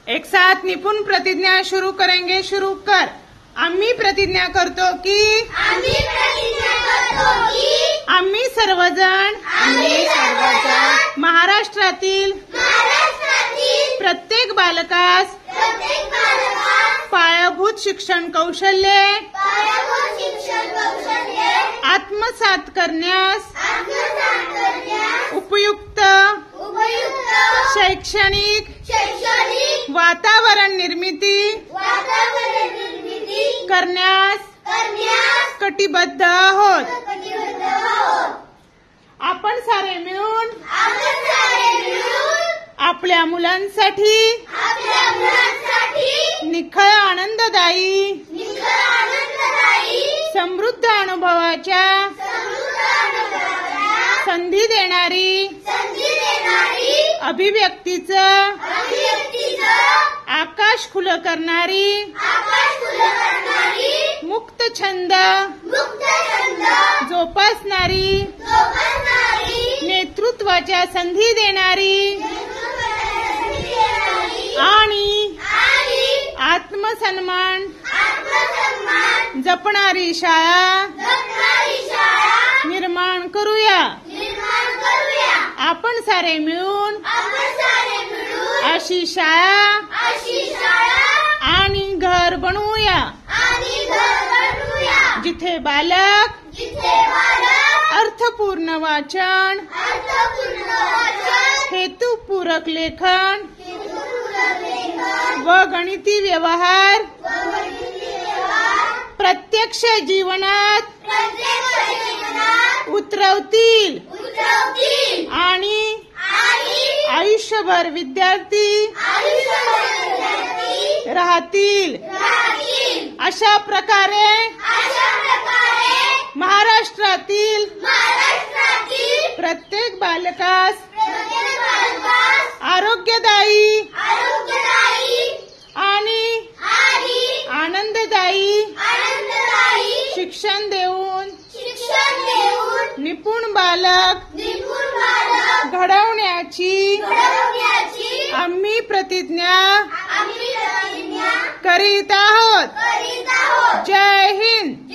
एक साथ निपुण प्रतिज्ञा शुरू करेंगे। शुरू कर। आम्ही प्रतिज्ञा करतो की आम्ही सर्वजण महाराष्ट्रातील प्रत्येक बालकास पायाभूत शिक्षण कौशल्ये आत्मसात करण्यास उपयुक्त शैक्षणिक वातावरण निर्मिती करण्यास कटिबद्ध आहोत। आपण सारे मिळून आपल्या मुलांसाठी निखळ आनंददायी समृद्ध अनुभवाच्या संधी देणारी अभिव्यक्तीचं आकाश खुलं करणारी मुक्त छंद जोपासणारी नेतृत्वाच्या संधी देणारी आणि आत्मसन्मान जपणारी शाळा निर्माण करूया। आपण सारे मिळून अशी शाळा आणि घर बनवूया जिथे बालक अर्थपूर्ण वाचन हेतुपूरक लेखन व गणिती व्यवहार प्रत्यक्ष जीवनात उतरवतील आणि आयुष्यभर विद्यार्थी राहतील। अशा प्रकारे महाराष्ट्रातील प्रत्येक बालकास आरोग्यदायी आणि आनंददायी शिक्षण देऊन निपुण बालक घडवण्याची आम्ही प्रतिज्ञा करीत आहोत। जय हिंद।